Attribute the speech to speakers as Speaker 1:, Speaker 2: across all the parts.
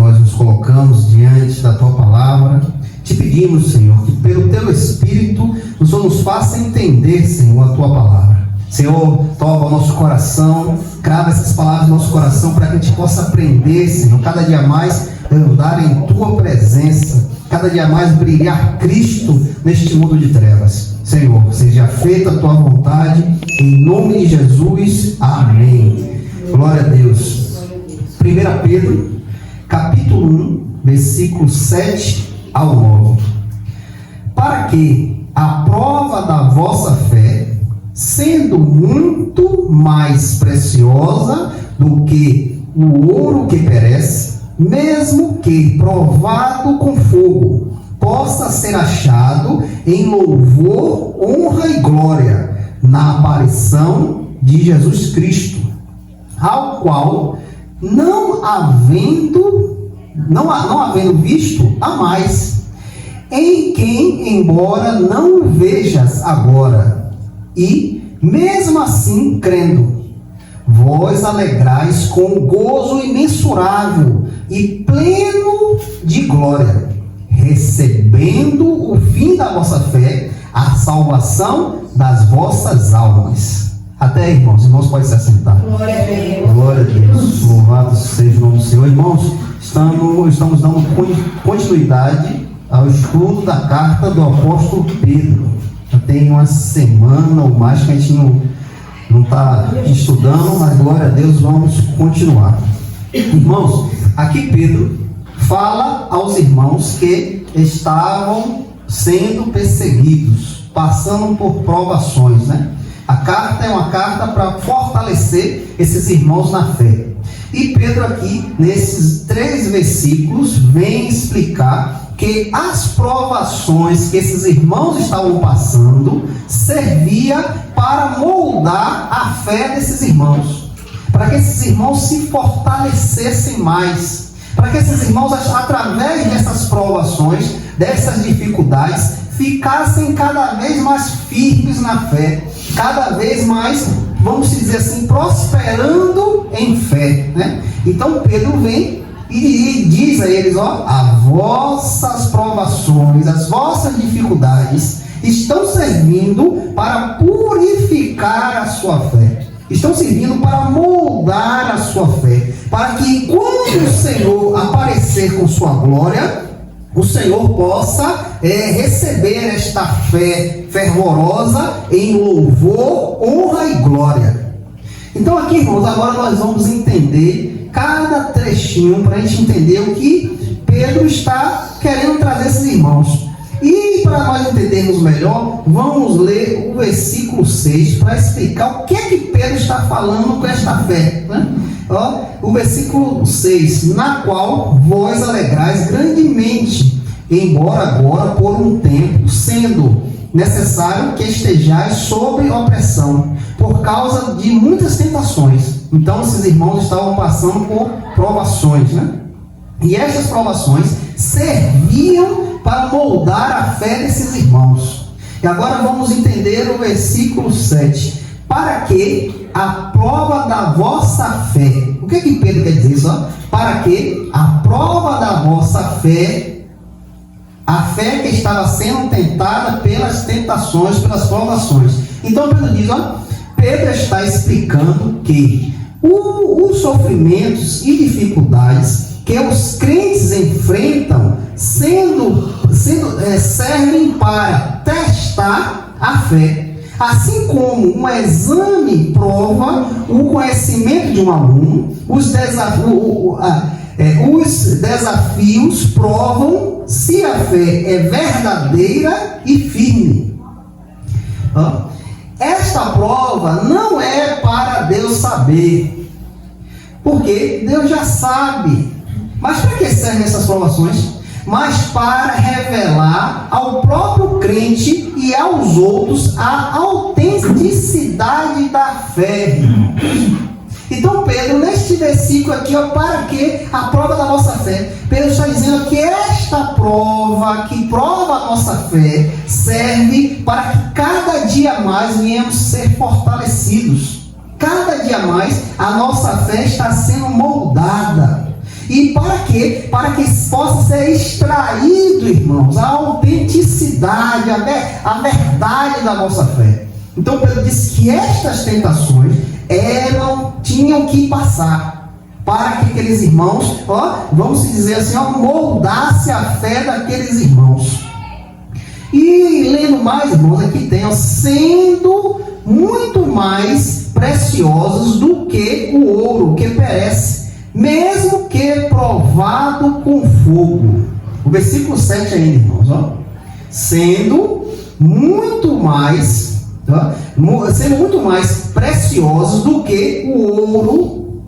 Speaker 1: nós nos colocamos diante da Tua palavra. Te pedimos, Senhor, que pelo Teu Espírito o Senhor nos faça entender, Senhor, a Tua palavra. Senhor, toca o nosso coração, crava essas palavras no nosso coração para que a gente possa aprender, Senhor, cada dia mais andar em Tua presença, cada dia mais brilhar Cristo neste mundo de trevas. Senhor, seja feita a Tua vontade, em nome de Jesus, amém. Glória a Deus. 1 Pedro, capítulo 1, versículo 7 ao 9. Para que a prova da vossa fé, sendo muito mais preciosa do que o ouro que perece, mesmo que provado com fogo, possa ser achado em louvor, honra e glória na aparição de Jesus Cristo, ao qual não havendo visto a mais, em quem embora não o vejas agora, e mesmo assim crendo, vós alegrais com gozo imensurável e pleno de glória, recebendo o fim da vossa fé, a salvação das vossas almas. Até aí, irmãos. Irmãos, podem se assentar.
Speaker 2: Glória a Deus.
Speaker 1: Glória a Deus. Louvado seja o nome do Senhor. Irmãos, estamos dando continuidade ao estudo da carta do apóstolo Pedro. Já tem uma semana ou mais que a gente não está estudando, mas glória a Deus, vamos continuar. Irmãos, aqui Pedro fala aos irmãos que estavam sendo perseguidos, passando por provações, né? A carta é uma carta para fortalecer esses irmãos na fé. E Pedro aqui, nesses 3 versículos, vem explicar que as provações que esses irmãos estavam passando servia para moldar a fé desses irmãos, para que esses irmãos se fortalecessem mais, para que esses irmãos, através dessas provações, dessas dificuldades, ficassem cada vez mais firmes na fé, cada vez mais, vamos dizer assim, prosperando em fé, né? Então Pedro vem e diz a eles, as vossas provações, as vossas dificuldades estão servindo para purificar a sua fé, estão servindo para moldar a sua fé, para que quando o Senhor aparecer com sua glória, o Senhor possa receber esta fé fervorosa em louvor, honra e glória. Então aqui, irmãos, agora nós vamos entender cada trechinho para a gente entender o que Pedro está querendo trazer esses irmãos. E para nós entendermos melhor, vamos ler o versículo 6 para explicar o que é que Pedro está falando com esta fé, né? O versículo 6, na qual vós alegrais grandemente, embora agora por um tempo, sendo necessário que estejais sob opressão, por causa de muitas tentações. Então esses irmãos estavam passando por provações, né? E essas provações serviam para moldar a fé desses irmãos. E agora vamos entender o versículo 7. Para que a prova da vossa fé, o que Pedro quer dizer isso? Para que a prova da vossa fé, a fé que estava sendo tentada pelas tentações, pelas provações. Então Pedro diz, Pedro está explicando que os sofrimentos e dificuldades que os crentes enfrentam servem para testar a fé. Assim como um exame prova o conhecimento de um aluno, os desafios provam se a fé é verdadeira e firme. Esta prova não é para Deus saber, porque Deus já sabe. Mas para que servem essas provações? Mas para revelar ao próprio crente e aos outros a autenticidade da fé. Então Pedro, neste versículo aqui, para que a prova da nossa fé, Pedro está dizendo que esta prova, que prova a nossa fé, serve para que cada dia mais venhamos ser fortalecidos. Cada dia mais a nossa fé está sendo moldada. E para quê? Para que possa ser extraído, irmãos, a autenticidade, a verdade da nossa fé. Então Pedro disse que estas tentações tinham que passar, para que aqueles irmãos, vamos dizer assim, moldasse a fé daqueles irmãos. E lendo mais, irmãos, aqui tem, sendo muito mais preciosos do que o ouro que perece, mesmo que provado com fogo. O versículo 7 ainda, irmãos, sendo muito mais preciosos do que o ouro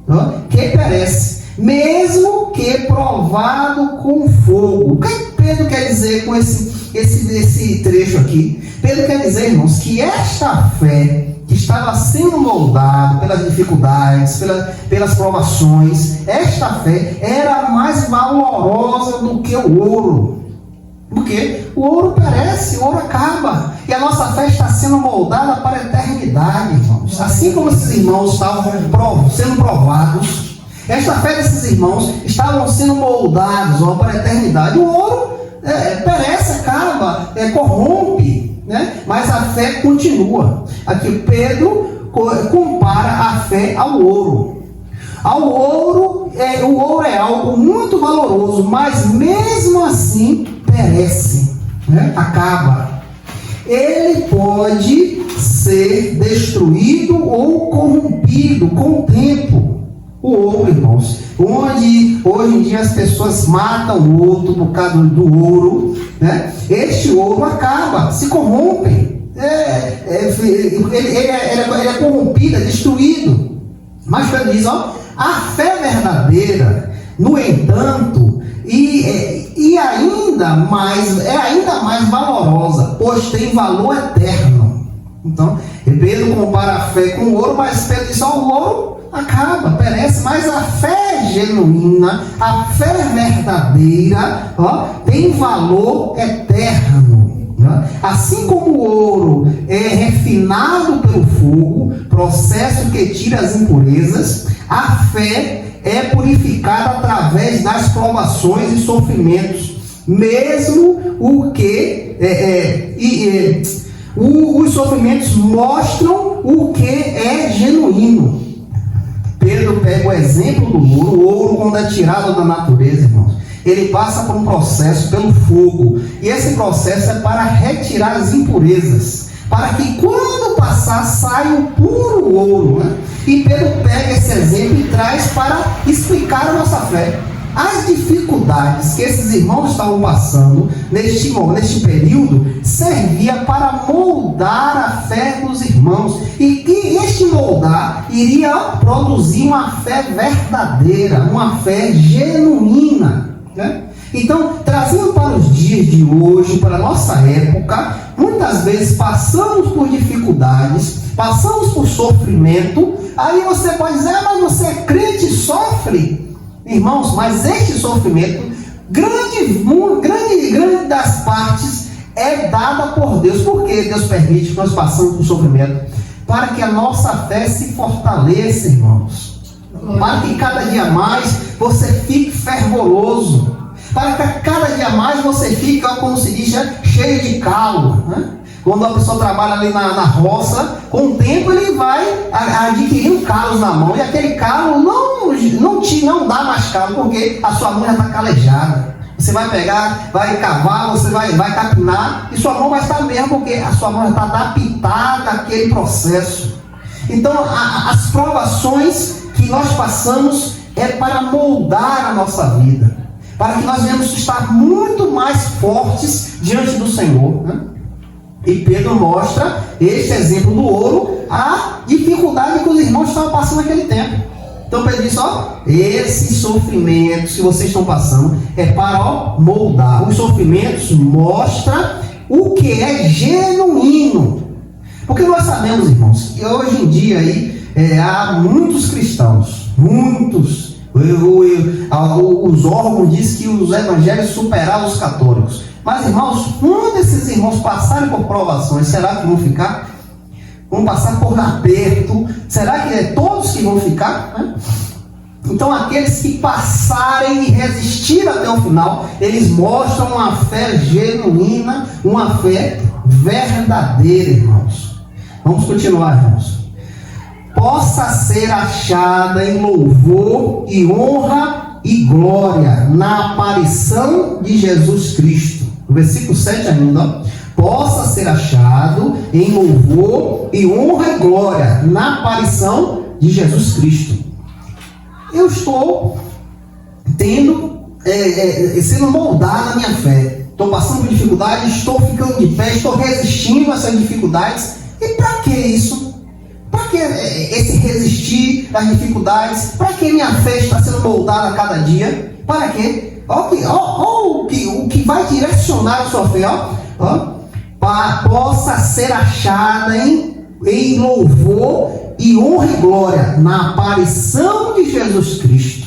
Speaker 1: que perece, mesmo que provado com fogo. O que Pedro quer dizer com esse trecho aqui? Pedro quer dizer, irmãos, que esta fé que estava sendo moldada pelas dificuldades, pelas provações, esta fé era mais valorosa do que o ouro. Porque o ouro perece, o ouro acaba. E a nossa fé está sendo moldada para a eternidade, irmãos. Assim como esses irmãos estavam sendo provados, esta fé desses irmãos estavam sendo moldados para a eternidade. O ouro perece, acaba, corrompe, né? Mas a fé continua. Aqui Pedro compara a fé ao ouro. O ouro é algo muito valoroso, mas mesmo assim perece, né? Acaba. Ele pode ser destruído ou corrompido com o tempo. O ouro, irmãos, onde hoje em dia as pessoas matam o outro por causa do ouro, né? Este ouro acaba, se corrompe, ele é corrompido, é destruído. Mas Pedro diz, a fé verdadeira, no entanto, é ainda mais valorosa, pois tem valor eterno. Então, Pedro compara a fé com o ouro, mas Pedro diz, o ouro acaba, perece, mas a fé genuína, a fé verdadeira, tem valor eterno. Assim como o ouro é refinado pelo fogo, processo que tira as impurezas, a fé é purificada através das provações e sofrimentos, mesmo os sofrimentos mostram o que é genuíno. Pedro pega o exemplo do ouro. O ouro, quando é tirado da natureza, irmãos, ele passa por um processo pelo fogo, e esse processo é para retirar as impurezas, para que quando passar saia o puro ouro, né? E Pedro pega esse exemplo e traz para explicar a nossa fé. As dificuldades que esses irmãos estavam passando neste período servia para moldar a fé dos irmãos, e que este moldar iria produzir uma fé verdadeira, uma fé genuína, né? Então, trazendo para os dias de hoje, para a nossa época, muitas vezes passamos por dificuldades, passamos por sofrimento. Aí você pode dizer, mas você é crente e sofre. Irmãos, mas este sofrimento, grande das partes, é dada por Deus. Por que Deus permite que nós passemos por sofrimento? Para que a nossa fé se fortaleça, irmãos. Para que cada dia mais você fique fervoroso. Para que cada dia mais você fique, como se diz, cheio de calo, né? Quando a pessoa trabalha ali na roça, com o tempo ele vai adquirindo calos na mão, e aquele calo não dá mais calo, porque a sua mão já está calejada. Você vai pegar, vai cavar, você vai capinar, e sua mão vai estar mesmo, porque a sua mão já está adaptada àquele processo. Então, as provações que nós passamos é para moldar a nossa vida, para que nós venhamos estar muito mais fortes diante do Senhor, né? E Pedro mostra este exemplo do ouro, a dificuldade que os irmãos estavam passando naquele tempo. Então Pedro diz, esses sofrimentos que vocês estão passando é para moldar. Os sofrimentos mostram o que é genuíno. Porque nós sabemos, irmãos, que hoje em dia há muitos cristãos, os órgãos dizem que os evangélicos superaram os católicos. Mas, irmãos, quando esses irmãos passarem por provações, será que vão ficar? Vão passar por aperto? Será que é todos que vão ficar? Então aqueles que passarem e resistirem até o final, eles mostram uma fé genuína, uma fé verdadeira, irmãos. Vamos continuar, irmãos. Possa ser achada em louvor e honra e glória na aparição de Jesus Cristo. No versículo 7 ainda, ó. Possa ser achado em louvor e honra e glória na aparição de Jesus Cristo. Eu estou sendo moldado na minha fé. Estou passando por dificuldades, estou ficando de pé, estou resistindo a essas dificuldades. E para que isso? Para que esse resistir às dificuldades? Para que minha fé está sendo moldada a cada dia? Para quê? O que vai direcionar a sua fé, possa ser achada em louvor e honra e glória na aparição de Jesus Cristo.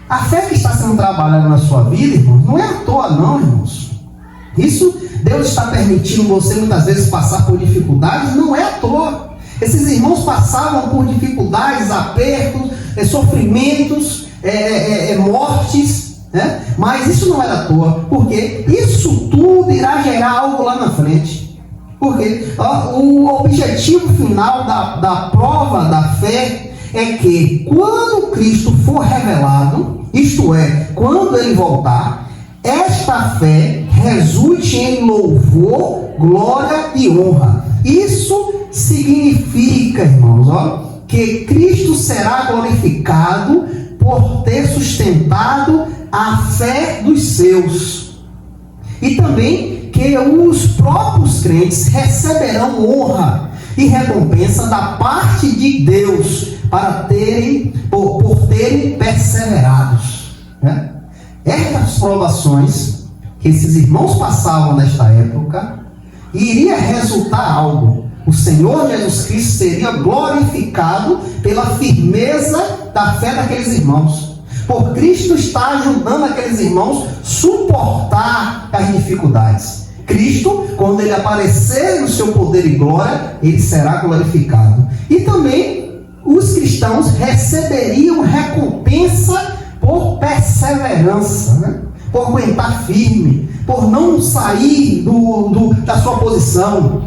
Speaker 1: A fé que está sendo trabalhada na sua vida, irmãos, não é à toa não, irmãos. Isso, Deus está permitindo você muitas vezes passar por dificuldades, não é à toa. Esses irmãos passavam por dificuldades, apertos, sofrimentos, mortes, né? Mas isso não é à toa, porque isso tudo irá gerar algo lá na frente. Porque o objetivo final da prova da fé é que quando Cristo for revelado, isto é, quando Ele voltar, esta fé resulte em louvor, glória e honra. Isso significa, irmãos, que Cristo será glorificado por ter sustentado a fé dos seus. E também que os próprios crentes receberão honra e recompensa da parte de Deus por terem perseverados, né? Estas provações que esses irmãos passavam nesta época, iria resultar algo. O Senhor Jesus Cristo seria glorificado pela firmeza da fé daqueles irmãos. Por Cristo estar ajudando aqueles irmãos a suportar as dificuldades. Cristo, quando Ele aparecer no seu poder e glória, Ele será glorificado. E também os cristãos receberiam recompensa por perseverança, né? Por aguentar firme, por não sair da sua posição.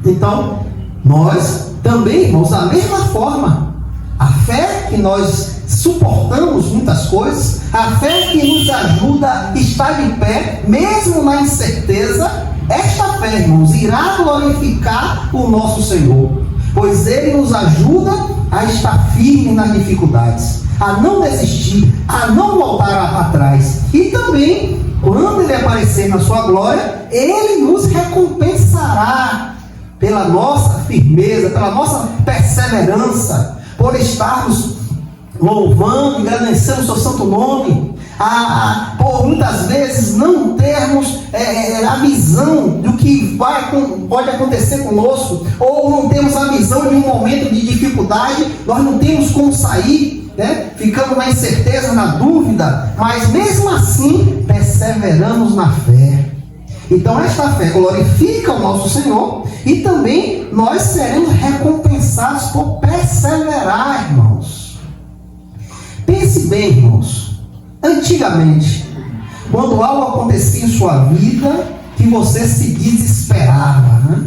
Speaker 1: Então, nós também, irmãos, da mesma forma, a fé que nós suportamos muitas coisas, a fé que nos ajuda a estar de pé, mesmo na incerteza, esta fé, irmãos, irá glorificar o nosso Senhor, pois Ele nos ajuda a estar firme nas dificuldades, a não desistir, a não voltar atrás. E também, quando Ele aparecer na sua glória, Ele nos recompensará pela nossa firmeza, pela nossa perseverança, por estarmos louvando, engrandecendo o seu santo nome, por muitas vezes não termos a visão do que pode acontecer conosco, ou não temos a visão de um momento de dificuldade, nós não temos como sair, né? Ficamos na incerteza, na dúvida, mas mesmo assim perseveramos na fé. Então esta fé glorifica o nosso Senhor e também nós seremos recompensados por perseverar, irmãos. Pense bem, irmãos, antigamente, quando algo acontecia em sua vida, que você se desesperava, né?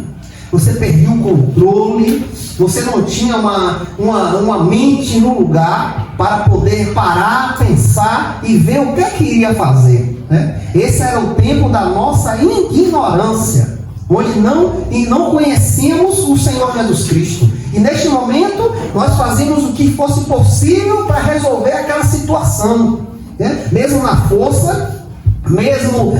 Speaker 1: Você perdia o controle, você não tinha uma mente no lugar para poder parar, pensar e ver o que iria fazer, né? Esse era o tempo da nossa ignorância, onde não conhecíamos o Senhor Jesus Cristo. E neste momento, nós fazíamos o que fosse possível para resolver aquela situação, né? Mesmo na força, mesmo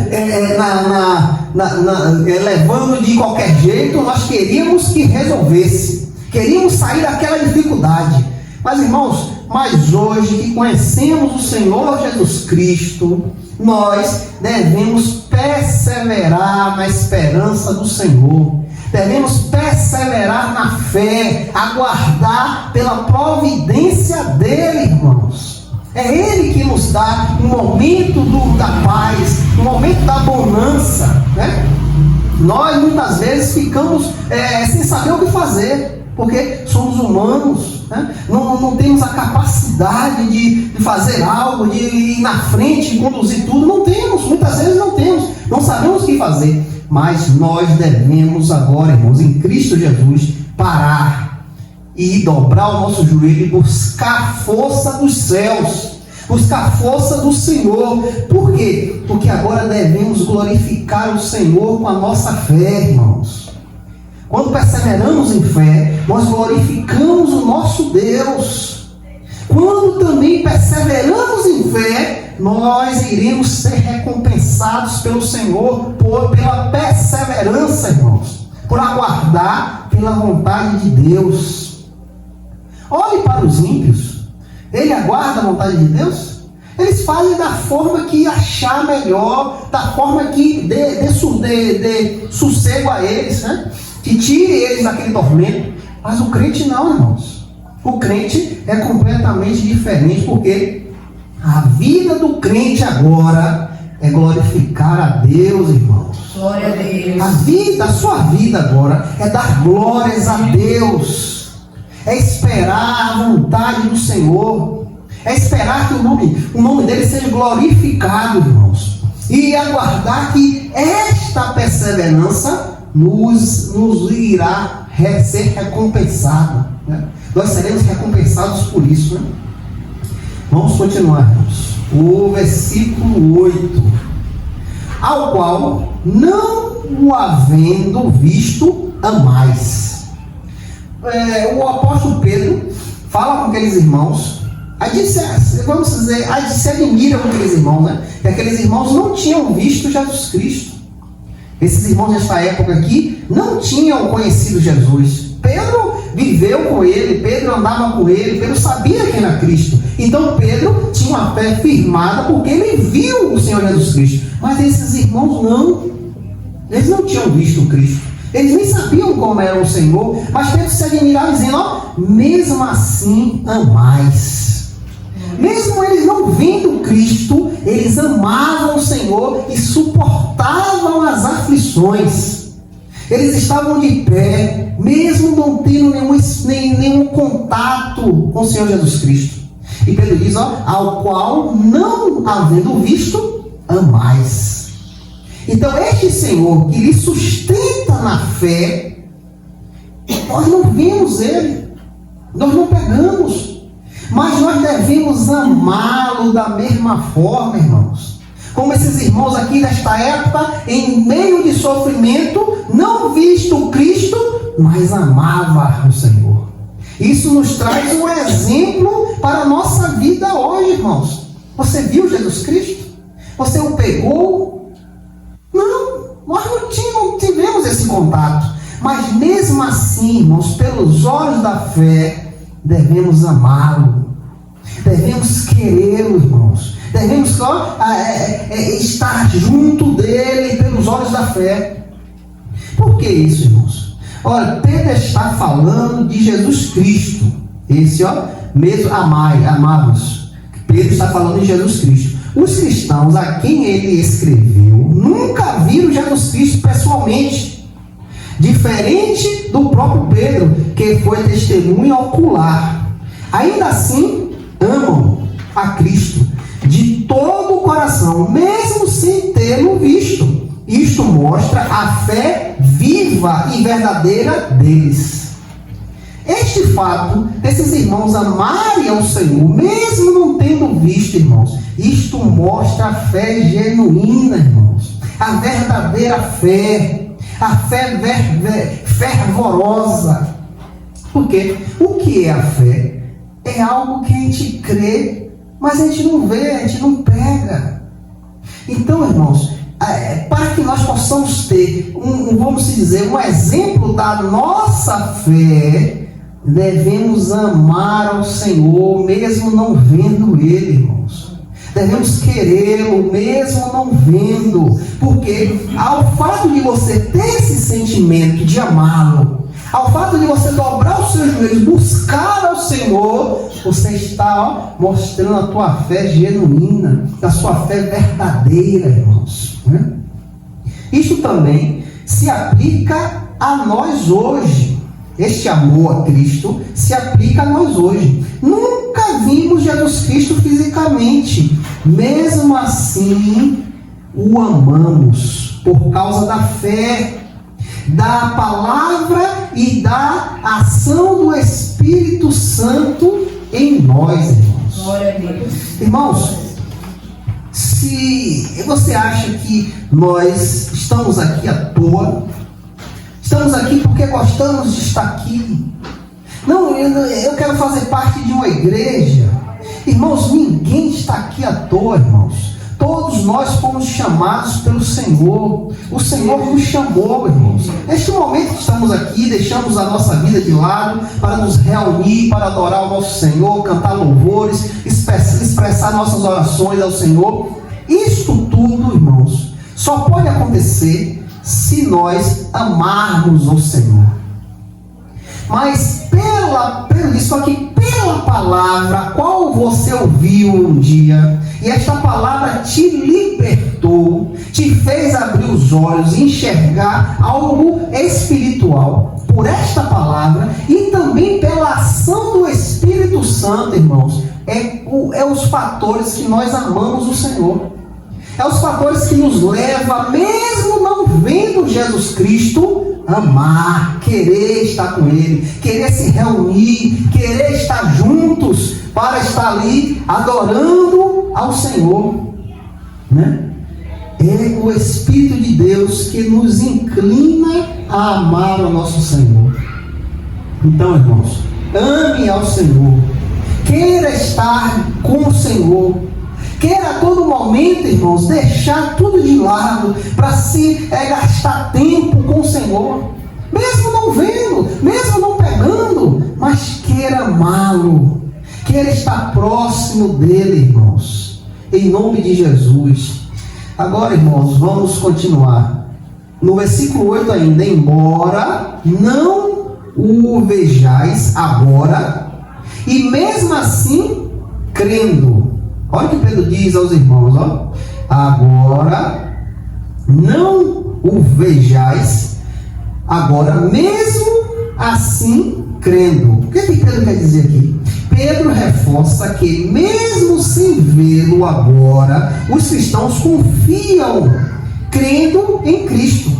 Speaker 1: levando de qualquer jeito, nós queríamos que resolvesse, queríamos sair daquela dificuldade. Mas, irmãos, hoje que conhecemos o Senhor Jesus Cristo, nós devemos perseverar na esperança do Senhor, devemos perseverar na fé, aguardar pela providência dele, irmãos. É Ele que nos dá um momento da paz, um momento da bonança, né? Nós muitas vezes ficamos sem saber o que fazer. porque somos humanos, né? Não temos a capacidade de fazer algo, de ir na frente, de conduzir tudo. Não temos, muitas vezes não temos, não sabemos o que fazer. Mas nós devemos agora, irmãos, em Cristo Jesus, parar e dobrar o nosso joelho e buscar a força dos céus, buscar a força do Senhor. Por quê? Porque agora devemos glorificar o Senhor com a nossa fé, irmãos. Quando perseveramos em fé, nós glorificamos o nosso Deus. Quando também perseveramos em fé, nós iremos ser recompensados pelo Senhor pela perseverança, irmãos, por aguardar pela vontade de Deus. Olhe para os ímpios. Ele aguarda a vontade de Deus? Eles fazem da forma que achar melhor, da forma que dê sossego a eles, né? Que tire eles daquele tormento. Mas o crente não, irmãos. O crente é completamente diferente, porque a vida do crente agora é glorificar a Deus, irmãos.
Speaker 2: Glória a Deus.
Speaker 1: A sua vida agora é dar glórias a Deus. É esperar a vontade do Senhor. É esperar que o nome dele seja glorificado, irmãos. E aguardar que esta perseverança nos irá ser recompensado, né? Nós seremos recompensados por isso, né? Vamos continuar, irmãos. O versículo 8: ao qual, não o havendo visto, amais. O apóstolo Pedro fala com aqueles irmãos, vamos dizer, se admira com aqueles irmãos, né? Que aqueles irmãos não tinham visto Jesus Cristo. Esses irmãos desta época aqui não tinham conhecido Jesus. Pedro viveu com ele, Pedro andava com ele, Pedro sabia quem era Cristo. Então Pedro tinha uma fé firmada porque ele viu o Senhor Jesus Cristo. Mas esses irmãos não. Eles não tinham visto o Cristo. Eles nem sabiam como era o Senhor. Mas Pedro se admirava dizendo, mesmo assim amais. Mesmo eles não vendo Cristo, eles amavam o Senhor e suportavam as aflições. Eles estavam de pé, mesmo não tendo nenhum contato com o Senhor Jesus Cristo. E Pedro diz, ao qual, não havendo visto, amais. Então este Senhor que lhe sustenta na fé, nós não vimos ele, nós não pegamos. Mas nós devemos amá-lo da mesma forma, irmãos. Como esses irmãos aqui nesta época, em meio de sofrimento, não visto Cristo, mas amava o Senhor. Isso nos traz um exemplo para a nossa vida hoje, irmãos. Você viu Jesus Cristo? Você o pegou? Não, nós não tivemos esse contato. Mas mesmo assim, irmãos, pelos olhos da fé, devemos amá-lo, devemos querê-lo, irmãos, devemos estar junto dele pelos olhos da fé. Por que isso, irmãos? Olha, Pedro está falando de Jesus Cristo. Esse, mesmo amados. Pedro está falando de Jesus Cristo. Os cristãos a quem ele escreveu nunca viram Jesus Cristo pessoalmente. Diferente do próprio Pedro, que foi testemunha ocular. Ainda assim, amam a Cristo de todo o coração, mesmo sem tê-lo visto. Isto mostra a fé viva e verdadeira deles. Este fato, desses irmãos amarem ao Senhor, mesmo não tendo visto, irmãos, isto mostra a fé genuína, irmãos. A verdadeira fé. A fé fervorosa. Porque o que é a fé? É algo que a gente crê, mas a gente não vê, a gente não pega. Então, irmãos, para que nós possamos ter vamos dizer, um exemplo da nossa fé, devemos amar ao Senhor, mesmo não vendo Ele, irmãos. Devemos querê-lo, mesmo não vendo. Porque ao fato de você ter esse sentimento de amá-lo, ao fato de você dobrar os seus joelhos, buscar ao Senhor, você está mostrando a tua fé genuína, a sua fé verdadeira, irmãos. Isto também se aplica a nós hoje. este amor a Cristo se aplica a nós hoje. Nunca vimos Jesus Cristo fisicamente, mesmo assim o amamos por causa da fé, da palavra e da ação do Espírito Santo em nós, irmãos.
Speaker 2: Glória a Deus.
Speaker 1: Irmãos, se você acha que nós estamos aqui à toa, estamos aqui porque gostamos de estar aqui, não, eu quero fazer parte de uma igreja. Irmãos, ninguém está aqui à toa, irmãos. Todos nós fomos chamados pelo Senhor. O Senhor nos chamou, irmãos. Neste momento que estamos aqui, deixamos a nossa vida de lado para nos reunir, para adorar o nosso Senhor, cantar louvores, expressar nossas orações ao Senhor. Isto tudo, irmãos, só pode acontecer se nós amarmos o Senhor. Mas pela palavra a qual você ouviu um dia, e esta palavra te libertou, te fez abrir os olhos e enxergar algo espiritual. Por esta palavra e também pela ação do Espírito Santo, irmãos, é os fatores que nós amamos o Senhor. É os fatores que nos levam, mesmo não vendo Jesus Cristo, amar, querer estar com Ele, querer se reunir, querer estar juntos para estar ali adorando ao Senhor, né? É o Espírito de Deus que nos inclina a amar o nosso Senhor. Então, irmãos, ame ao Senhor, queira estar com o Senhor, queira a todo momento, irmãos, deixar tudo de lado para se gastar tempo com o Senhor, mesmo não vendo, mesmo não pegando, mas queira amá-lo, queira estar próximo dele, irmãos, em nome de Jesus. Agora, irmãos, vamos continuar no versículo 8 ainda. Embora não o vejais agora, e mesmo assim crendo. Olha o que Pedro diz aos irmãos, ó. Agora não o vejais agora, mesmo assim crendo. O que Pedro quer dizer aqui? Pedro reforça que mesmo sem vê-lo agora, os cristãos confiam, crendo em Cristo.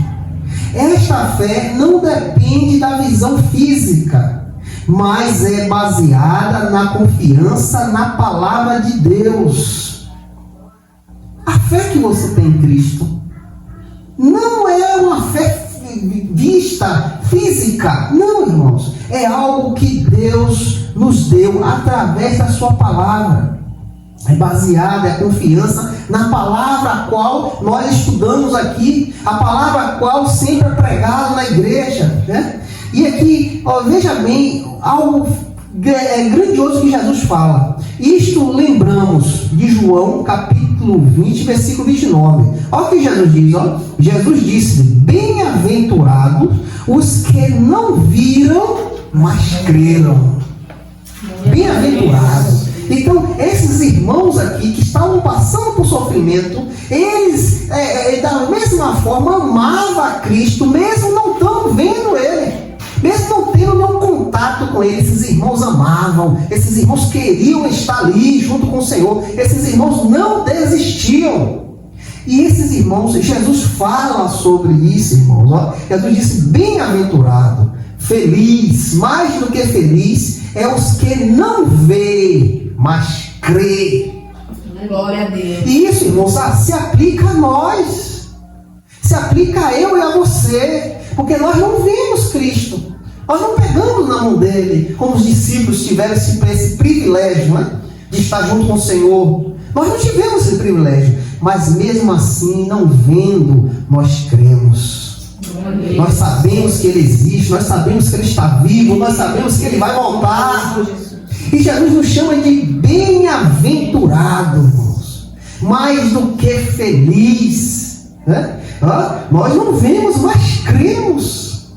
Speaker 1: Esta fé não depende da visão física, mas é baseada na confiança na palavra de Deus. A fé que você tem em Cristo não é uma fé vista, física, não, irmãos, é algo que Deus nos deu através da sua palavra. É baseada, é confiança na palavra a qual nós estudamos aqui, a palavra a qual sempre é pregada na igreja, né? E aqui, ó, veja bem, algo grandioso que Jesus fala. Isto lembramos de João capítulo 20, versículo 29. Olha o que Jesus diz, ó. Jesus disse: bem-aventurados os que não viram, mas creram. Bem-aventurados. Então, esses irmãos aqui que estavam passando por sofrimento, eles, da mesma forma, amavam a Cristo, mesmo não estando vendo Ele. Mesmo não tendo nenhum contato com Ele, esses irmãos amavam, esses irmãos queriam estar ali junto com o Senhor, esses irmãos não desistiam. E esses irmãos, Jesus fala sobre isso, irmãos. Ó. Jesus disse: bem-aventurado, feliz, mais do que feliz, é os que não vê, mas crê.
Speaker 2: Glória a Deus.
Speaker 1: E isso, irmãos, se aplica a nós, se aplica a eu e a você, porque nós não vemos Cristo, nós não pegamos na mão dele, como os discípulos tiveram esse privilégio, né, de estar junto com o Senhor. Nós não tivemos esse privilégio, mas mesmo assim, não vendo, nós cremos. Nós sabemos que Ele existe, nós sabemos que Ele está vivo, nós sabemos que Ele vai voltar. E Jesus nos chama de bem-aventurados, mais do que feliz, né? Nós não vemos, mas cremos.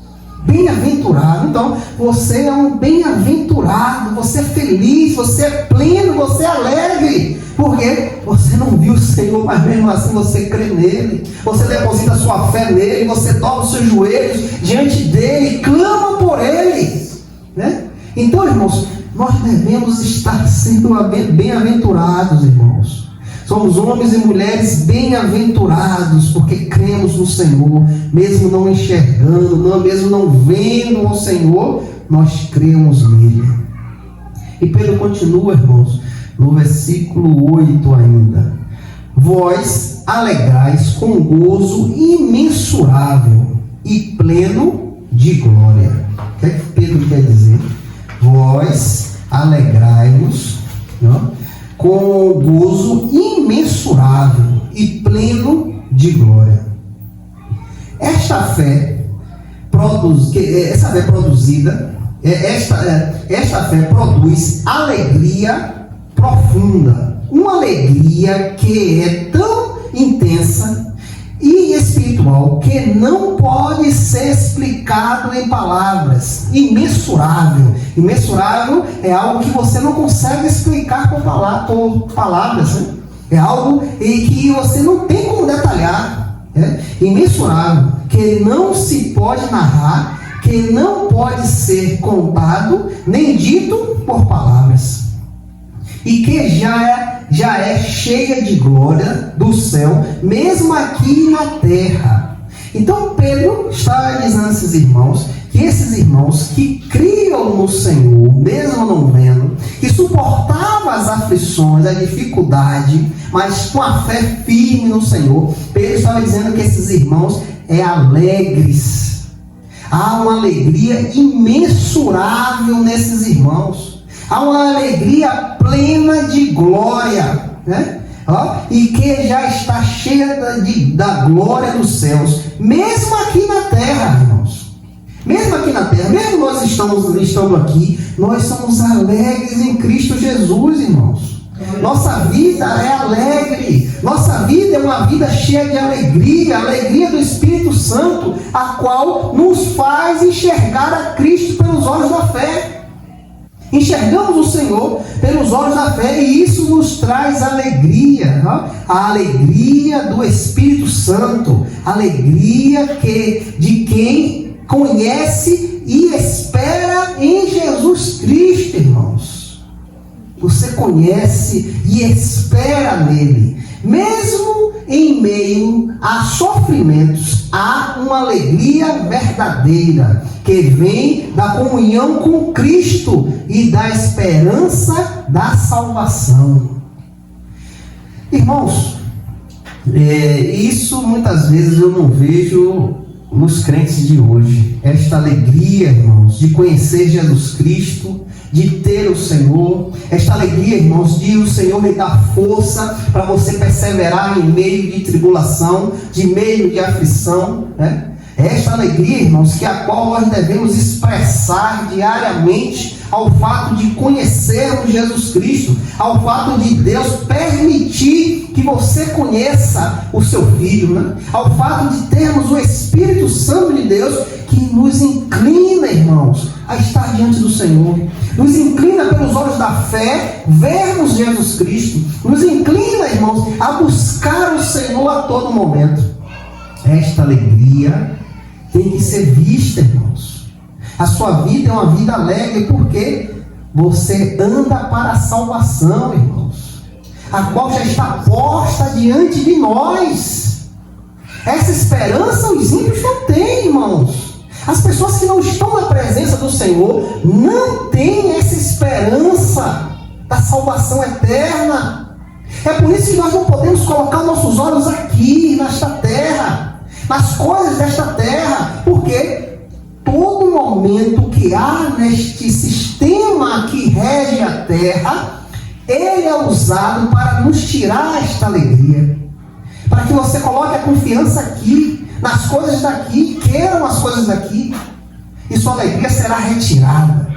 Speaker 1: Bem-aventurado. Então, você é um bem-aventurado, você é feliz, você é pleno, você é alegre. Porque você não viu o Senhor, mas mesmo assim você crê nele. Você deposita sua fé nele, você dobra os seus joelhos diante dele, clama por ele, né? Então, irmãos, nós devemos estar sendo bem-aventurados, irmãos. Somos homens e mulheres bem-aventurados, porque cremos no Senhor, mesmo não enxergando, mesmo não vendo o Senhor, nós cremos nele. E Pedro continua, irmãos, no versículo 8 ainda: vós alegrais com gozo imensurável e pleno de glória. O que é que Pedro quer dizer? Vós alegrai-vos, com gozo imensurável e pleno de glória. Esta fé produzida, esta fé produz alegria profunda, uma alegria que é tão intensa e espiritual que não pode ser explicado em palavras. Imensurável. Imensurável é algo que você não consegue explicar por palavras, né? É algo em que você não tem como detalhar, né? Imensurável, que não se pode narrar, que não pode ser contado nem dito por palavras, e que já é cheia de glória do céu, mesmo aqui na terra. Então Pedro está dizendo a esses irmãos, que esses irmãos que criam no Senhor, mesmo não vendo, que suportavam as aflições, a dificuldade, mas com a fé firme no Senhor, Pedro estava dizendo que esses irmãos alegres. Há uma alegria imensurável nesses irmãos. Há uma alegria plena de glória, né? E que já está cheia da glória dos céus, mesmo aqui na terra, irmãos. Mesmo aqui na terra, mesmo nós estamos aqui, nós somos alegres em Cristo Jesus, irmãos. Nossa vida é alegre, nossa vida é uma vida cheia de alegria, alegria do Espírito Santo, a qual nos faz enxergar a Cristo pelos olhos da fé. Enxergamos o Senhor pelos olhos da fé, e isso nos traz alegria, a alegria do Espírito Santo, alegria de quem conhece e espera em Jesus Cristo, irmãos. Você conhece e espera nele. Mesmo em meio a sofrimentos, há uma alegria verdadeira que vem da comunhão com Cristo e da esperança da salvação. Irmãos, isso muitas vezes eu não vejo nos crentes de hoje. Esta alegria, irmãos, de conhecer Jesus Cristo, de ter o Senhor, esta alegria, irmãos, de o Senhor lhe dar força para você perseverar em meio de tribulação, de meio de aflição, né? Esta alegria, irmãos, que a qual nós devemos expressar diariamente ao fato de conhecermos Jesus Cristo, ao fato de Deus permitir que você conheça o seu Filho, né? Ao fato de termos o Espírito Santo de Deus que nos inclina, irmãos, a estar diante do Senhor, nos inclina pelos olhos da fé, vermos Jesus Cristo, nos inclina, irmãos, a buscar o Senhor a todo momento. Esta alegria tem que ser vista, irmãos. A sua vida é uma vida alegre porque você anda para a salvação, irmãos, a qual já está posta diante de nós. Essa esperança os ímpios não têm, irmãos. As pessoas que não estão na presença do Senhor não têm essa esperança da salvação eterna. É por isso que nós não podemos colocar nossos olhos aqui, nesta terra, nas coisas desta terra, porque todo momento que há neste sistema que rege a terra, ele é usado para nos tirar esta alegria, para que você coloque a confiança aqui, nas coisas daqui, queiram as coisas daqui, e sua alegria será retirada.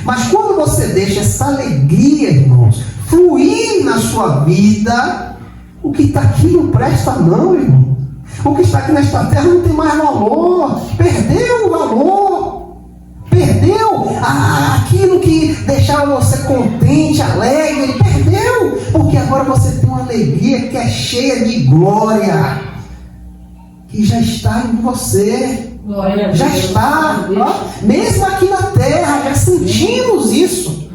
Speaker 1: Mas quando você deixa essa alegria, irmãos, fluir na sua vida, o que está aqui não presta não, irmão. O que está aqui nesta terra não tem mais valor, perdeu o valor. Perdeu aquilo que deixava você contente, alegre. Perdeu, porque agora você tem uma alegria que é cheia de glória, que já está em você. Já está, mesmo aqui na terra, já sentimos isso.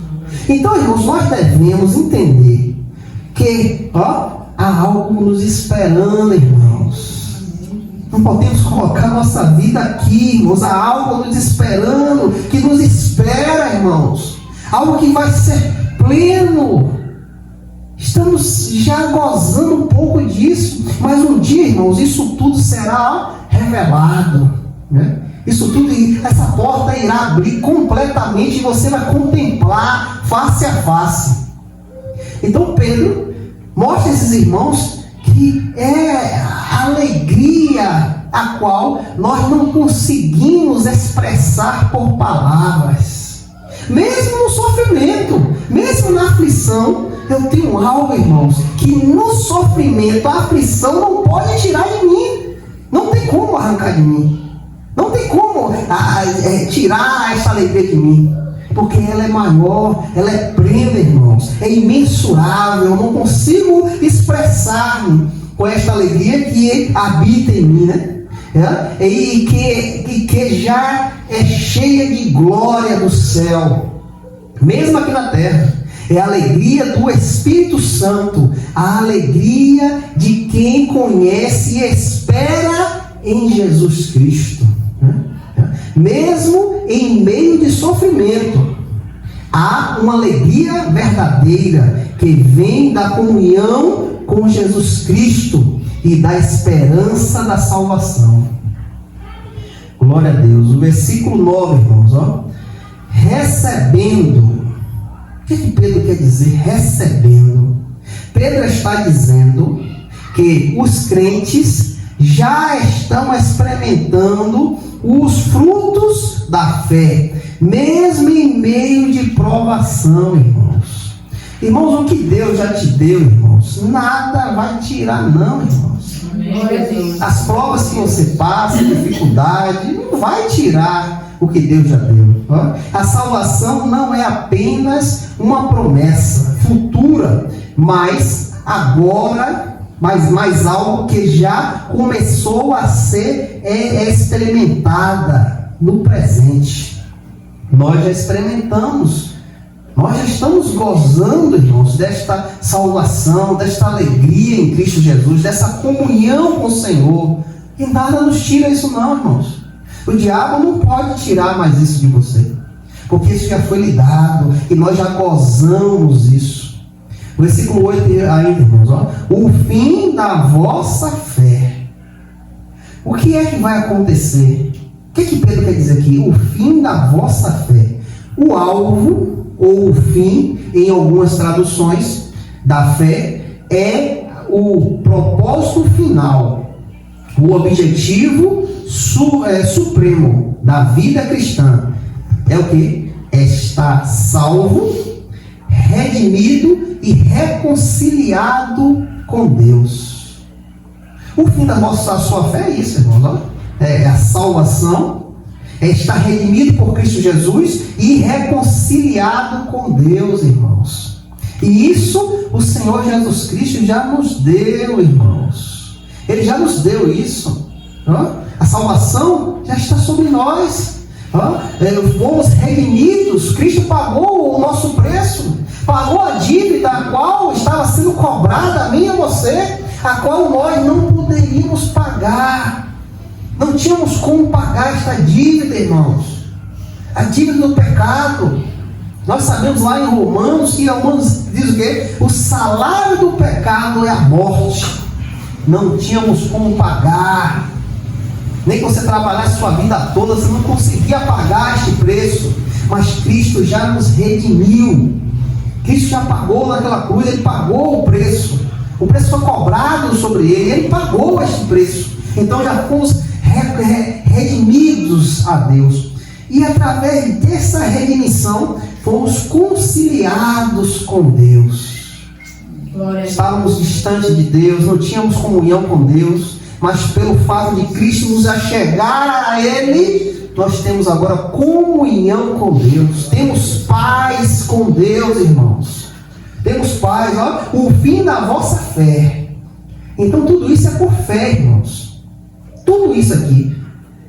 Speaker 1: Então, irmãos, nós devemos entender que há algo nos esperando, irmãos. Não podemos colocar nossa vida aqui, irmãos. Há algo nos esperando, que nos espera, irmãos. Algo que vai ser pleno. Estamos já gozando um pouco disso, mas um dia, irmãos, isso tudo será revelado, né? Isso tudo, essa porta irá abrir completamente e você vai contemplar face a face. Então Pedro mostra a esses irmãos que é a alegria a qual nós não conseguimos expressar por palavras. Mesmo no sofrimento, mesmo na aflição, eu tenho algo, irmãos, que no sofrimento, a aflição não pode tirar de mim. Não tem como arrancar de mim. Não tem como tirar essa alegria de mim. Porque ela é maior, ela é plena, irmãos. É imensurável. Eu não consigo expressar-me com esta alegria que habita em mim, né? E que já é cheia de glória do céu. Mesmo aqui na terra. É a alegria do Espírito Santo. A alegria de quem conhece e espera em Jesus Cristo. Mesmo em meio de sofrimento, há uma alegria verdadeira que vem da comunhão com Jesus Cristo e da esperança da salvação. Glória a Deus. O versículo 9, irmãos, recebendo. O que Pedro quer dizer recebendo? Pedro está dizendo que os crentes já estão experimentando os frutos da fé, mesmo em meio de provação, irmãos. Irmãos, o que Deus já te deu, irmãos, nada vai tirar não, irmãos. As provas que você passa, a dificuldade, não vai tirar o que Deus já deu. A salvação não é apenas uma promessa futura, mas agora, mas algo que já começou a ser experimentada no presente. Nós já experimentamos, nós já estamos gozando, irmãos, desta salvação, desta alegria em Cristo Jesus, dessa comunhão com o Senhor. E nada nos tira isso não, irmãos. O diabo não pode tirar mais isso de você, porque isso já foi lhe dado e nós já gozamos isso. Versículo 8 ainda, irmãos, o fim da vossa fé. O que é que vai acontecer? O que Pedro quer dizer aqui? O fim da vossa fé. O alvo, ou o fim, em algumas traduções da fé, é o propósito final, o objetivo supremo da vida cristã. É o que? É estar salvo, redimido e reconciliado com Deus. O fim da sua fé é isso, irmãos. É a salvação, é estar redimido por Cristo Jesus e reconciliado com Deus, irmãos. E isso o Senhor Jesus Cristo já nos deu, irmãos. Ele já nos deu isso. A salvação já está sobre nós. Fomos redimidos. Cristo pagou o nosso preço, pagou a dívida a qual estava sendo cobrada a mim e a você, a qual nós não poderíamos pagar. Não tínhamos como pagar esta dívida, irmãos. A dívida do pecado. Nós sabemos lá em Romanos que Romanos diz o quê? O salário do pecado é a morte. Não tínhamos como pagar. Nem que você trabalhasse sua vida toda, você não conseguia pagar este preço. Mas Cristo já nos redimiu. Cristo já pagou naquela cruz, Ele pagou o preço. O preço foi cobrado sobre Ele, Ele pagou este preço. Então já fomos redimidos a Deus. E através dessa redimissão, fomos conciliados com Deus. Estávamos distantes de Deus, não tínhamos comunhão com Deus, mas pelo fato de Cristo nos achegar a Ele, nós temos agora comunhão com Deus. Temos paz com Deus, irmãos. Temos paz, ó, o fim da vossa fé. Então tudo isso é por fé, irmãos. Tudo isso aqui.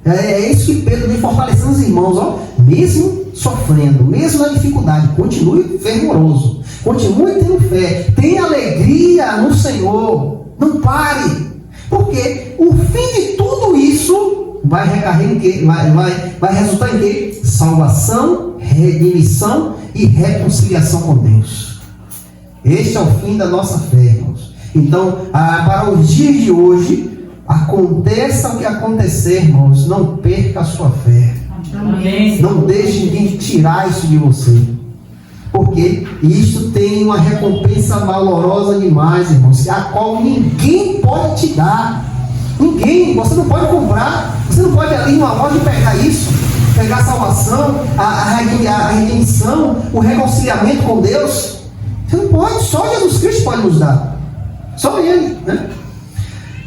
Speaker 1: É isso que Pedro vem fortalecendo os irmãos, ó. Mesmo sofrendo, mesmo na dificuldade, continue fervoroso. Continue tendo fé. Tenha alegria no Senhor. Não pare. Porque o fim de tudo isso vai recarregar em quê? Vai resultar em quê? Salvação, redimissão e reconciliação com Deus. Este é o fim da nossa fé, irmãos. Então, para os dias de hoje, aconteça o que acontecer, irmãos, não perca a sua fé.
Speaker 2: Amém.
Speaker 1: Não deixe ninguém tirar isso de você. Porque isso tem uma recompensa valorosa demais, irmãos, a qual ninguém pode te dar. Ninguém, você não pode comprar. Você não pode ali numa loja pegar isso, pegar a salvação, a redenção, o reconciliamento com Deus. Você não pode, só Jesus Cristo pode nos dar. Só Ele, né?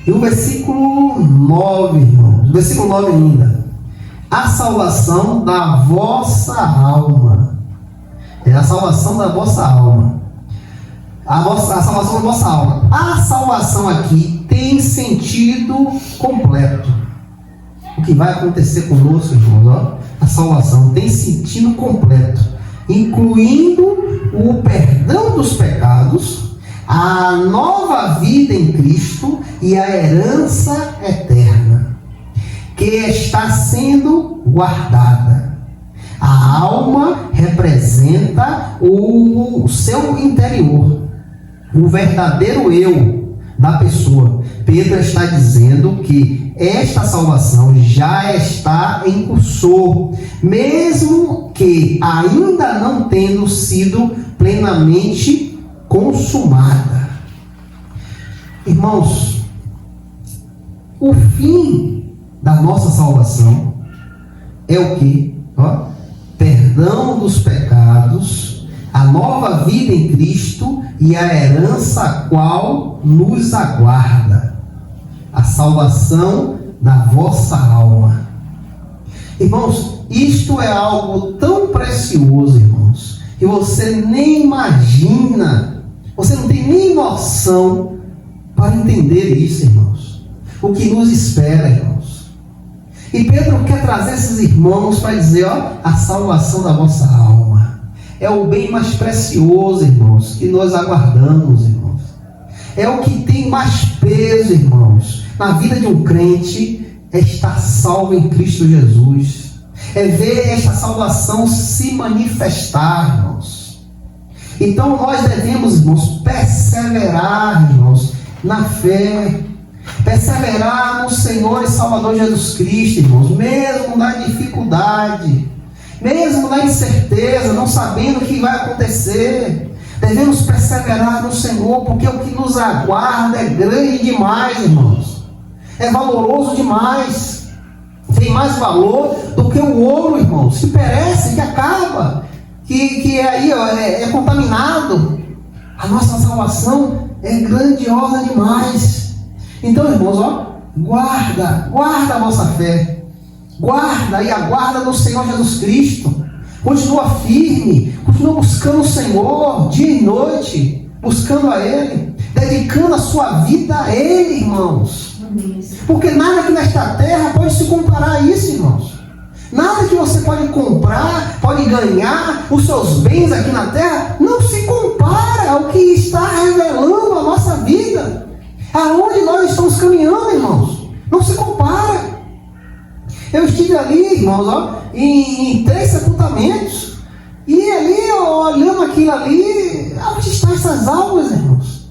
Speaker 1: E o versículo 9, irmãos, o versículo 9 ainda. A salvação da vossa alma. É a salvação da vossa alma. A salvação da vossa alma. A salvação aqui tem sentido completo. O que vai acontecer conosco, irmãos, ó, a salvação tem sentido completo, incluindo o perdão dos pecados, a nova vida em Cristo e a herança eterna, que está sendo guardada. A alma representa o seu interior, o verdadeiro eu da pessoa. Pedro está dizendo que esta salvação já está em curso, mesmo que ainda não tendo sido plenamente consumada. Irmãos, o fim da nossa salvação é o quê? Perdão dos pecados, a nova vida em Cristo e a herança a qual nos aguarda, a salvação da vossa alma. Irmãos, isto é algo tão precioso, irmãos, que você nem imagina, você não tem nem noção para entender isso, irmãos. O que nos espera, irmãos. E Pedro quer trazer esses irmãos para dizer, ó, a salvação da vossa alma. É o bem mais precioso, irmãos, que nós aguardamos, irmãos. É o que tem mais peso, irmãos, na vida de um crente, é estar salvo em Cristo Jesus. É ver esta salvação se manifestar, irmãos. Então nós devemos, irmãos, perseverar, irmãos, na fé. Perseverar no Senhor e Salvador Jesus Cristo, irmãos, mesmo na dificuldade, mesmo na incerteza, não sabendo o que vai acontecer. Devemos perseverar no Senhor, porque o que nos aguarda é grande demais, irmãos. É valoroso demais. Tem mais valor do que o ouro, irmãos, que perece, que acaba, que aí ó, é contaminado. A nossa salvação é grandiosa demais. Então, irmãos, ó, guarda a vossa fé. Guarda e aguarda no Senhor Jesus Cristo. Continua firme, continua buscando o Senhor dia e noite, buscando a Ele, dedicando a sua vida a Ele, irmãos. Porque nada aqui nesta terra pode se comparar a isso, irmãos. Nada que você pode comprar, pode ganhar, os seus bens aqui na terra, não se compara ao que está revelando a nossa vida. Aonde nós estamos caminhando, irmãos, não se compara. Eu estive ali, irmãos, ó, em 3 sepultamentos, e ali, ó, olhando aquilo ali, onde estão essas almas, irmãos?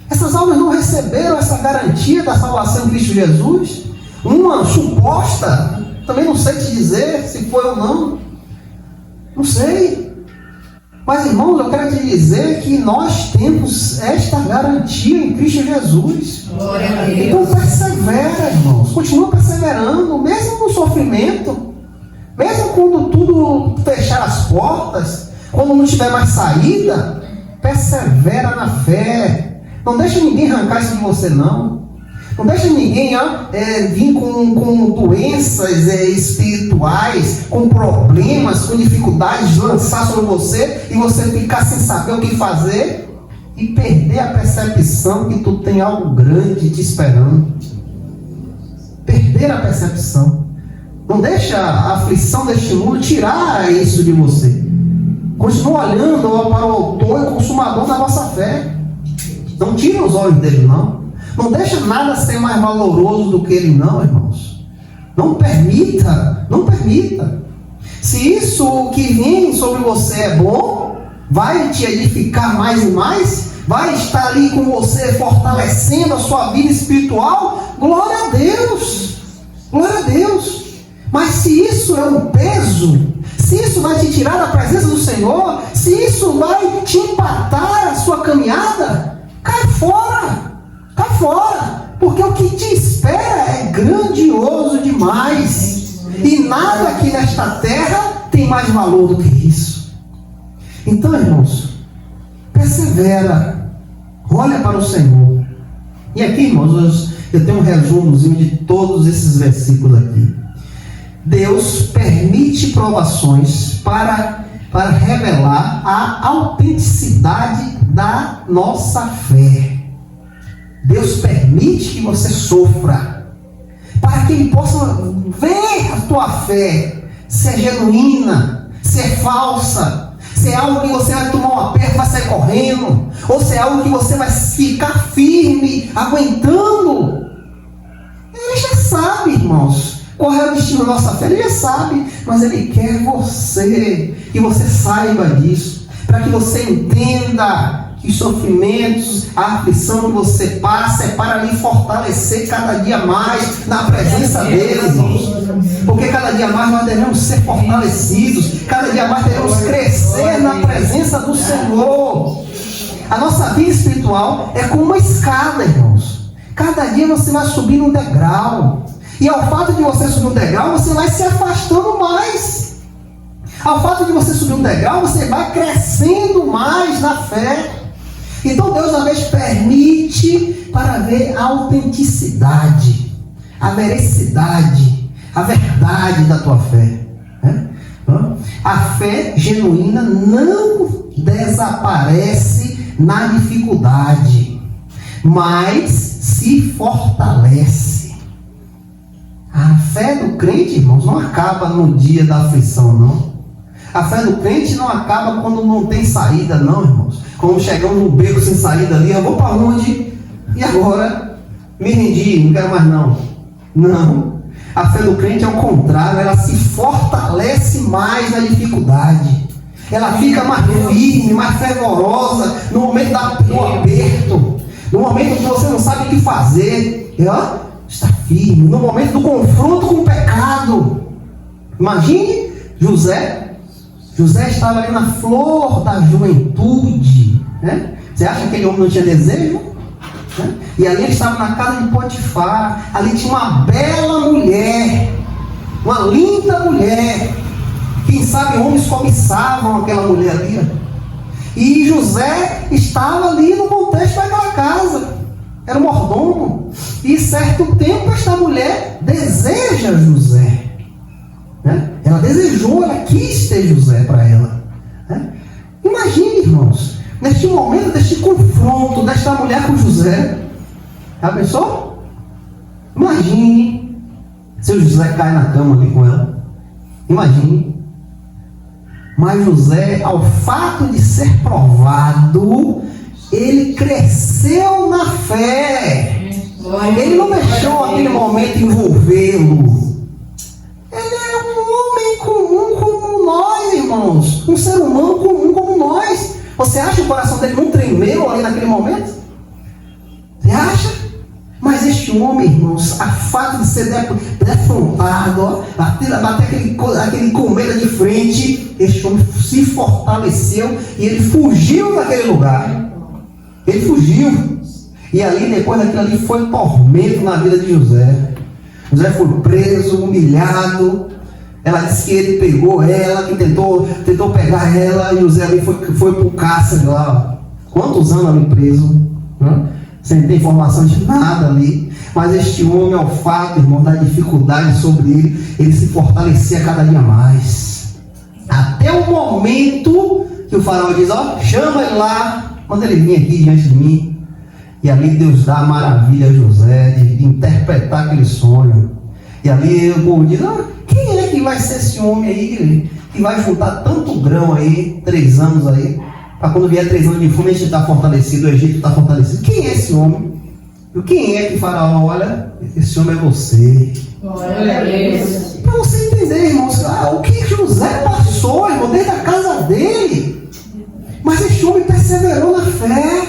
Speaker 1: Essas almas não receberam essa garantia da salvação em Cristo Jesus? Uma suposta, também não sei te dizer se foi ou não sei. Mas, irmãos, eu quero te dizer que nós temos esta garantia em Cristo Jesus.
Speaker 2: Glória a Deus.
Speaker 1: Então persevera, irmãos. Continua perseverando, mesmo no sofrimento. Mesmo quando tudo fechar as portas, quando não tiver mais saída, persevera na fé. Não deixe ninguém arrancar isso de você, não. Não deixa ninguém vir com doenças espirituais, com problemas, com dificuldades, lançar sobre você e você ficar sem saber o que fazer e perder a percepção que tu tem algo grande te esperando. Perder a percepção. Não deixa a aflição deste mundo tirar isso de você. Continua olhando para o autor e consumador da vossa fé. Não tira os olhos dele, não. Não deixa nada ser mais valoroso do que ele, não, irmãos. Não permita. Não permita. Se isso que vem sobre você é bom, vai te edificar mais e mais, vai estar ali com você fortalecendo a sua vida espiritual, glória a Deus. Glória a Deus. Mas se isso é um peso, se isso vai te tirar da presença do Senhor, se isso vai te empatar a sua caminhada, cai fora. Cai fora. Porque o que te espera é grandioso demais. E nada aqui nesta terra tem mais valor do que isso. Então, irmãos, persevera. Olha para o Senhor. E aqui, irmãos, eu tenho um resumozinho de todos esses versículos aqui. Deus permite provações para revelar a autenticidade da nossa fé. Deus permite que você sofra, para que Ele possa ver a tua fé, se é genuína, se é falsa, se é algo que você vai tomar um aperto e vai sair correndo, ou se é algo que você vai ficar firme, aguentando. Ele já sabe, irmãos, qual é o destino da nossa fé. Ele já sabe, mas Ele quer que você saiba disso, para que você entenda que os sofrimentos, a aflição que você passa é para lhe fortalecer cada dia mais na presença dele, irmãos. Porque cada dia mais nós devemos ser fortalecidos, cada dia mais devemos crescer na presença do Senhor. A nossa vida espiritual é como uma escada, irmãos. Cada dia você vai subindo um degrau. E ao fato de você subir um degrau, você vai se afastando mais. Ao fato de você subir um degrau, você vai crescendo mais na fé. Então Deus, às vezes, permite para ver a autenticidade, a veracidade, a verdade da tua fé. A fé genuína não desaparece na dificuldade, mas se fortalece. A fé do crente, irmãos, não acaba no dia da aflição, não. A fé do crente não acaba quando não tem saída, não, irmãos. Quando chegamos no beco sem saída ali, eu vou para onde? E agora? Me rendi, não quero mais não. Não. A fé do crente é o contrário, ela se fortalece mais na dificuldade. Ela fica mais firme, mais fervorosa no momento do aperto. No momento que você não sabe o que fazer. Está firme. No momento do confronto com o pecado. Imagine José. José estava ali na flor da juventude, né? Você acha que aquele homem não tinha desejo? Né? E ali ele estava na casa de Potifar. Ali tinha uma bela mulher, uma linda mulher. Quem sabe homens cobiçavam aquela mulher ali. E José estava ali no contexto daquela casa. Era um mordomo. E certo tempo esta mulher deseja José. Ela desejou, ela quis ter José para ela. Imagine, irmãos, neste momento, deste confronto desta mulher com José. Já pensou? Imagine se o José cai na cama ali com ela. Imagine. Mas José, ao fato de ser provado, ele cresceu na fé. Ele não deixou aquele momento envolvê-lo. Ele é um homem comum como nós, irmãos. Um ser humano comum como nós. Você acha que o coração dele não tremeu ali naquele momento? Você acha? Mas este homem, irmãos, a fato de ser defrontado, bater aquele cometa de frente, este homem se fortaleceu e ele fugiu daquele lugar. Ele fugiu. E ali, depois daquilo ali, foi tormento na vida de José. José foi preso, humilhado. Ela disse que ele pegou ela, que tentou pegar ela, e José ali foi pro cárcere lá. Quantos anos ali preso? Sem ter informação de nada ali. Mas este homem, ao fato, irmão, da dificuldade sobre ele se fortalecia cada dia mais. Até o momento que o faraó diz, ó, chama ele lá, quando ele vinha aqui diante de mim. E ali Deus dá a maravilha a José de interpretar aquele sonho. E ali o povo diz, quem é que vai ser esse homem aí, que vai juntar tanto grão aí, 3 anos aí, para quando vier 3 anos de fome a gente está fortalecido, o Egito está fortalecido. Quem é esse homem? E quem é que faraó, olha, esse homem é você.
Speaker 2: Glória a Deus.
Speaker 1: Para você entender, irmãos, o que José passou, irmão, desde a casa dele. Mas esse homem perseverou na fé.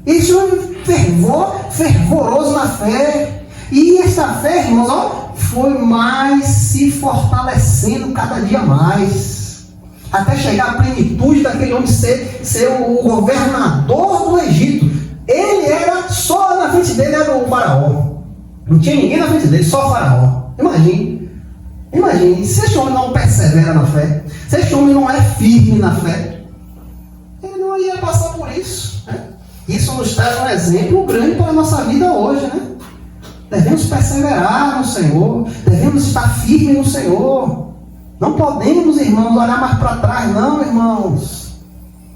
Speaker 1: Esse homem fervoroso na fé. E essa fé, irmãos, foi mais se fortalecendo cada dia mais. Até chegar à plenitude daquele homem ser o governador do Egito. Ele era, só na frente dele era o faraó. Não tinha ninguém na frente dele, só o faraó. Imagine, se esse homem não persevera na fé, se esse homem não é firme na fé, ele não ia passar por isso, né? Isso nos traz um exemplo grande para a nossa vida hoje, né? Devemos perseverar no Senhor, devemos estar firmes no Senhor. Não podemos, irmãos, olhar mais para trás, não, irmãos.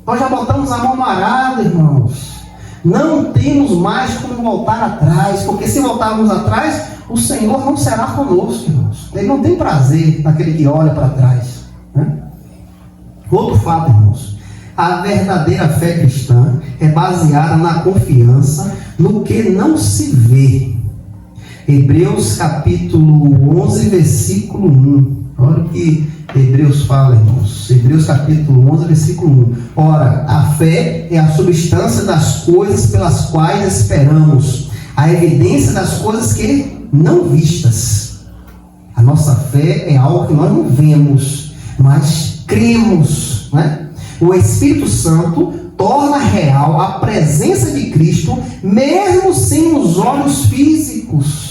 Speaker 1: Nós já botamos a mão no arado, irmãos. Não temos mais como voltar atrás, porque se voltarmos atrás, o Senhor não será conosco, irmãos. Ele não tem prazer naquele que olha para trás, né? Outro fato, irmãos. A verdadeira fé cristã é baseada na confiança no que não se vê. Hebreus capítulo 11, versículo 1. Olha o que Hebreus fala, irmãos. Hebreus capítulo 11, versículo 1. Ora, a fé é a substância das coisas pelas quais esperamos, a evidência das coisas que não vistas. A nossa fé é algo que nós não vemos, mas cremos, né? O Espírito Santo torna real a presença de Cristo, mesmo sem os olhos físicos.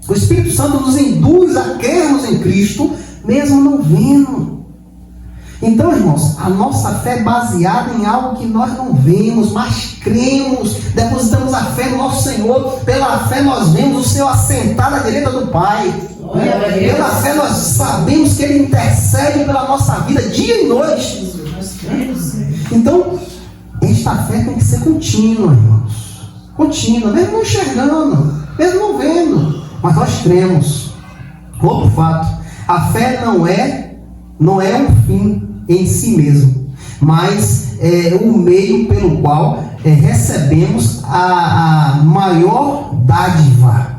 Speaker 1: O Espírito Santo nos induz a crermos em Cristo, mesmo não vendo. Então, irmãos, a nossa fé é baseada em algo que nós não vemos, mas cremos, depositamos a fé no nosso Senhor. Pela fé nós vemos o Senhor assentado à direita do Pai. Pela fé nós sabemos que Ele intercede pela nossa vida dia e noite. Então, esta fé tem que ser contínua, irmãos. Contínua, mesmo não enxergando, mesmo não vendo. Mas nós cremos. Outro fato, a fé não é um fim em si mesmo, mas é o meio pelo qual recebemos a maior dádiva,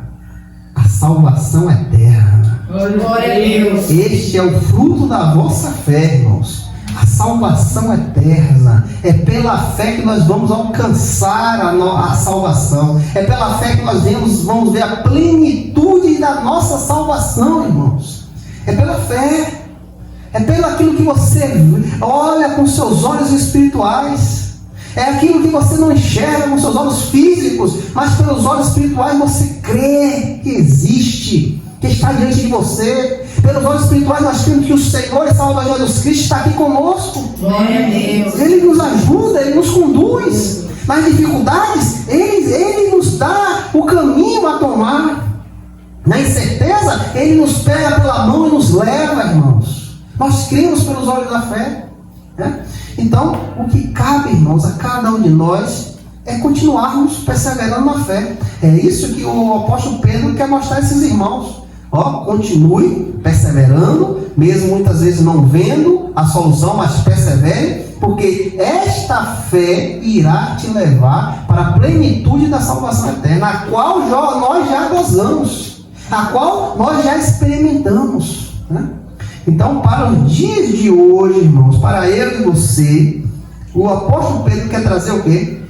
Speaker 1: a salvação eterna.
Speaker 2: Glória a Deus.
Speaker 1: Este é o fruto da vossa fé, irmãos. A salvação eterna. É pela fé que nós vamos alcançar a salvação. É pela fé que nós vamos ver a plenitude da nossa salvação, irmãos. É pela fé. É pelo aquilo que você olha com seus olhos espirituais. É aquilo que você não enxerga com seus olhos físicos, mas pelos olhos espirituais você crê que existe, que está diante de você. Pelos olhos espirituais nós cremos que o Senhor e Salvador Jesus Cristo está aqui conosco.
Speaker 2: Glória a Deus.
Speaker 1: Ele nos ajuda, Ele nos conduz. Nas dificuldades, Ele nos dá o caminho a tomar. Na incerteza, Ele nos pega pela mão e nos leva, irmãos. Nós cremos pelos olhos da fé, né? Então, o que cabe, irmãos, a cada um de nós é continuarmos perseverando na fé. É isso que o apóstolo Pedro quer mostrar a esses irmãos. Continue perseverando, mesmo muitas vezes não vendo a solução, mas persevere, porque esta fé irá te levar para a plenitude da salvação eterna, a qual nós já gozamos, a qual nós já experimentamos, né? Então, para os dias de hoje, irmãos, para eu e você, o apóstolo Pedro quer trazer o quê?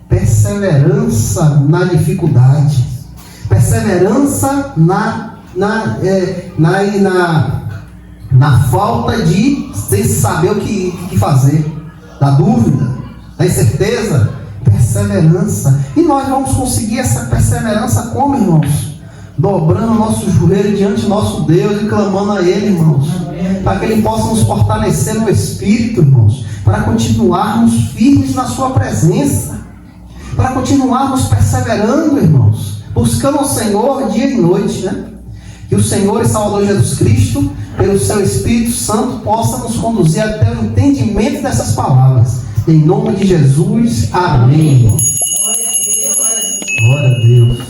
Speaker 1: Perseverança na dificuldade, perseverança na falta de sem saber o que fazer, da dúvida, da incerteza. Perseverança. E nós vamos conseguir essa perseverança como, irmãos? Dobrando o nosso joelho diante do nosso Deus e clamando a Ele, irmãos, para que Ele possa nos fortalecer no Espírito, irmãos, para continuarmos firmes na Sua presença, para continuarmos perseverando, irmãos, buscando ao Senhor dia e noite, né? Que o Senhor e Salvador Jesus Cristo, pelo seu Espírito Santo, possa nos conduzir até o entendimento dessas palavras. Em nome de Jesus, amém. Glória a Deus.